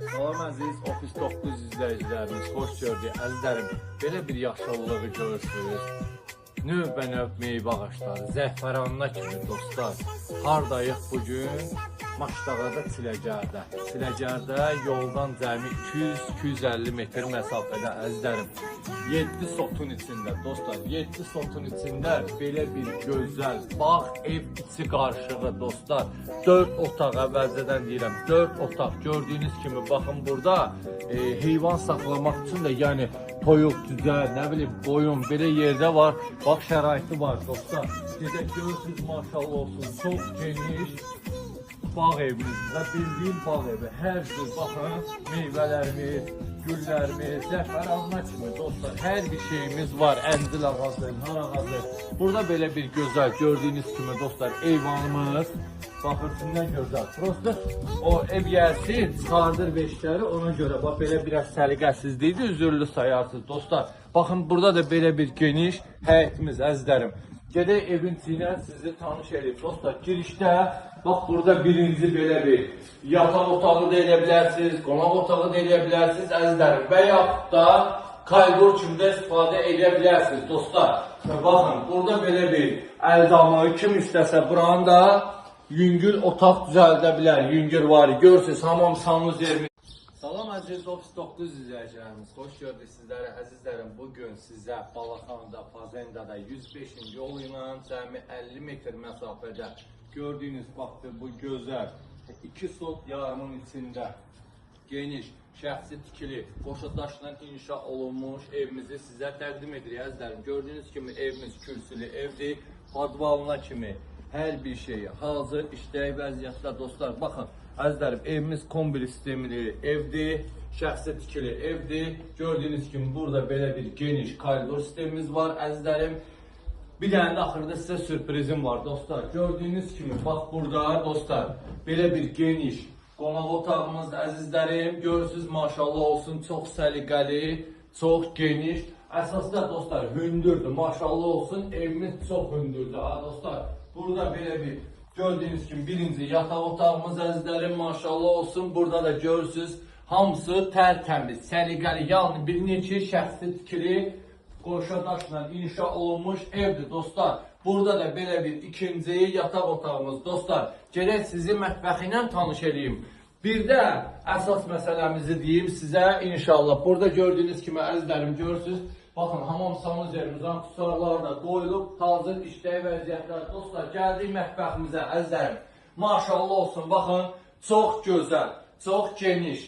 Salam əziz Ofis 9 izləyicilərimiz, xoş gördük əzizlərim. Belə bir yaşıllığı görürsünüz. Növbə-növ meyvə ağaçları, zəfəranına kimi dostlar. Hardayıq bugün? Maçdağada Çiləgərdə. Çiləgərdə yoldan cəmi 200-250 metr məsafədə əzizlərim. 7 sotun içində dostlar, 7 sotun içində belə bir gözəl bağ, ev içi qarışığı dostlar. 4 otaq, əvvəlcədən deyirəm, 4 otaq gördüyünüz kimi baxın burada heyvan saxlamaq üçün də yəni toyuq, cücə, nə bilim qoyun belə yerdə var. Bax şəraiti var dostlar. Gedək görürsünüz maşallah olsun, çox geniş bağ evimiz və bildiyim bağ evi. Hər cür baxın meyvələrimiz, güllərimiz, zəfəranına kimi dostlar, hər bir şeyimiz var. Əncil ağacı, nar ağacı. Burada belə bir gözəl gördüyünüz kimi dostlar eyvanımız. Baxın nə gözəl. Prosta o ev gəlsin, çıxardır beşləri, ona görə bax belə biraz səliqəsizlikdir, üzürlü sayarsınız dostlar. Baxın burada da belə bir geniş həyətimiz əzizlərim. Gedək evin içinə sizi tanış edeyim dostlar. Girişdə bax burada birinci belə bir yataq otağı da edə bilərsiniz, qonaq otağı da edə bilərsiniz əzizlərim. Və yaxud da koridor kimi də istifadə edə bilərsiniz dostlar. Baxın burada belə bir əldamı kim istəsə buranı da yüngül otaq düzəldə bilər. Yüngül var. Görürsünüz hamam sanız yerimiz. Salam əziz Ofis 9 izləyicilərimiz, xoş gördük sizlərə əzizlərim. Bugün sizə Balaxanda, Fazendada 105-ci yolu ilə cəmi 50 metr məsafədə gördüyünüz baxdır bu gözəl 2 sot yarımın içində geniş, şəxsi tikili, qoşa daşla inşa olunmuş evimizi sizə təqdim edirik əzizlərim. Gördüyünüz kimi evimiz kürsülü evdir, padvalına kimi hər bir şey hazır işlək vəziyyətdə dostlar. Baxın əzizlərim, evimiz kombi sistemli evdir, şəxsi tikili evdir. Gördüyünüz kimi burada belə bir geniş koridor sistemimiz var əzizlərim. Bir dənə də axırda sizə sürprizim var dostlar. Gördüyünüz kimi bax burada dostlar belə bir geniş qonaq otağımız əzizlərim. Görürsünüz maşallah olsun, çox səliqəli, çox geniş. Əsasda dostlar hündürdür, maşallah olsun, evimiz çox hündürdür dostlar. Burada belə bir gördüyünüz kimi birinci yataq otağımız əzizlərim maşallah olsun. Burada da görürsünüz hamısı tərtəmiz, səliqəli, yəni bir neçə şəxsi tikili qoşa daşla inşa olunmuş evdir dostlar. Burada da belə bir ikinci yataq otağımız dostlar. Gələk sizi mətbəxi ilə tanış edeyim. Bir də əsas məsələmizi deyim sizə inşallah. Burada gördüyünüz kimi əzizlərim görürsünüz. Baxın hamam sanız yerimiz, akusarlar da qoyulub, hazır işləyə vəziyyətlər dostlar. Gəldik mətbəximizə əzizlərim. Maşallah olsun, baxın çox gözəl, çox geniş.